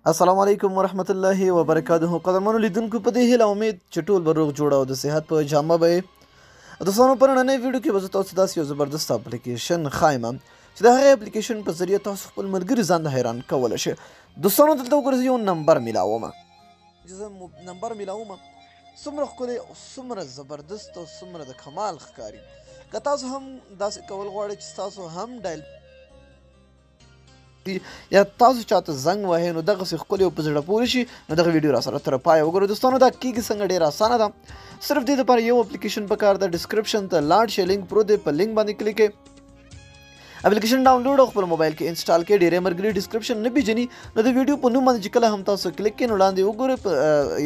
السلام علیکم ورحمت الله وبرکاته. قدرمنو لیدونکو په دې هیله امید چې ټول به روغ جوړ او د صحت په جامه به یې. دوستانو په نننۍ ویډیو کې به زه تاسو داسې یو زبردست اپلیکیشن ښایم چې د هغې اپلیکیشن په ذریعه تاسو خپل ملګري ځان ته حیران کولی شئ. دوستانو دلته وګورئ زه یو نمبر میلاومه چې زه نمبر میلاومه څومره ښکلی او څومره زبردست او څومره د کمال ښکاري. که تاسو هم داسې کول غواړئ چې تاسو هم ډایل یا تاسو چاته زنګ وهئ نو دغسې ښکلې او په زړه پورې شي نو دغه ویډیو راسره تر پایه وګورئ. دوستانو دا کیږي څنګه ډېره اسانه ده. صرف دې دپاره یو اپلیکیشن پکار ده. ډسکرپشن ته لاړ شئ، لینک پروت دی، په لینک باندې کلیک کړئ، اپلیکیشن ډاونلوډ او خپل موبایل کې انسټال کړئ. ډېری ملګري ډسکرپشن نه پېژني نو د ویډیو په نوم باندې چې کله هم تاسو کلیک کړئ نو لاندې وګورئ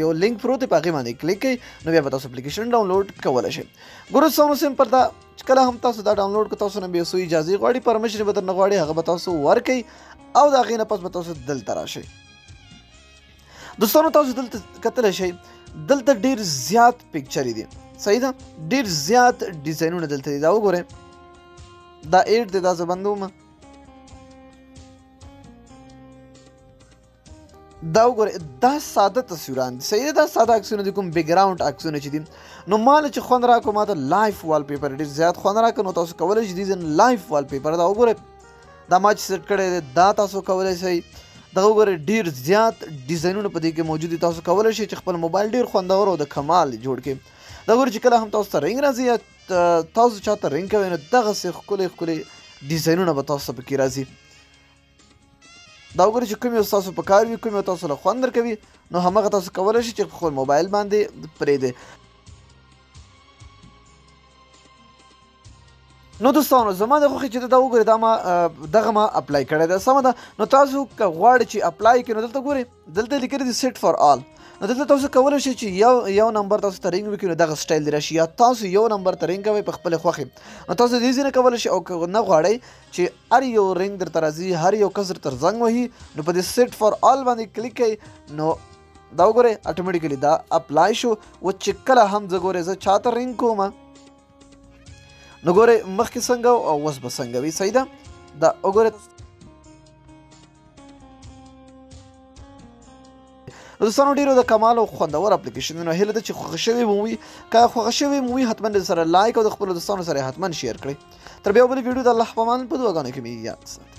یو لینک پروت دی، په هغې باندې کلیک کړئ نو بیا به تاسو اپلیکیشن ډاونلوډ کولی شئ. ګورئ دوستانو سمپل ده چې کله هم تاسو دا ډاونلوډ کړئ تاسو نه به یو څو اجازې غواړي، پرمیشن به درنه غواړي، هغه به تاسو ورکئ او د هغې نه پس به تاسو دلته راشئ. دوستانو تاسو دلته کتلی شئ دلته ډېر زیات پکچرې دي، صحیح ده، ډېر زیات ډیزاینونه دلته دي. دا وګورئ دا 8 دی، دا زه بندومه. دا وګورئ دا ساده تصویران دي، صحیح ده، دا ساده عکسونه دي، کوم بیکګراونډ عکسونه چې دي. نو ماله چې خوند راکړو ماته لایف وال پیپر ډېر زیات خوند راکړو نو تاسو کولی شئ دې ځین لایف وال پیپر دا وګورئ دا ما چې سیټ کړی دی دا تاسو کولی شئ. دغه وګورئ ډېر زیات ډیزاینونه په دې کې موجود دي. تاسو کولی شئ چې خپل موبایل ډېر خوندور او د کمال جوړ کړئ. دا وګورئ چې کله هم تاسو ته رنګ راځي یا تاسو چاته رنګ کوئ نو دغسې ښکلې ښکلې ډیزاینونه به تاسو ته پکې راځي. دا وګورئ چې کوم یو ستاسو په کار وي، کوم یو تاسو له خوند درکوي نو همغه تاسو کولی شئ چې په خپل موبایل باندې پرېږدئ. نو دوستانو زما د خوښې چې دا وګورئ دا ما دغه ما اپلای کړی ده، سمه ده. نو تاسو که غواړئ چې اپلای کړئ نو دلته ګورئ دلته لیکلي دي سیټ فار آل. نو دلته تاسو کولی شئ چې یو نمبر تاسو ته رنګ وکړي نو دغه سټایل دې راشي، یا تاسو یو نمبر ته رنګ کوئ په خپلې خوښې نو تاسو دې ځینې کولی شئ. او که نه غواړئ چې هر یو رنګ درته راځي، هر یو کس درته زنګ وهي نو په دې سیټ فار آل باندې کلیک کوئ نو دا وګورئ اټومیټیکلي دا اپلای شو. و چې کله هم زه ګورئ زه چاته رنګ کوم نو ګورئ مخکې څنګه او اوس به څنګه وي، صحیح ده. دا وګورئ دوستانو ډېرو د کمال او خوندور اپلیکیشنونه هیله ده چې خوښه شوې مو وي. که خوښه شوې مو وي حتما سره لایک او د خپلو دوستانو سره حتما شیر کړئ. تر بیا بلې ویډیو د الله په امان په دعاګانو کې مې یاد ساتئ.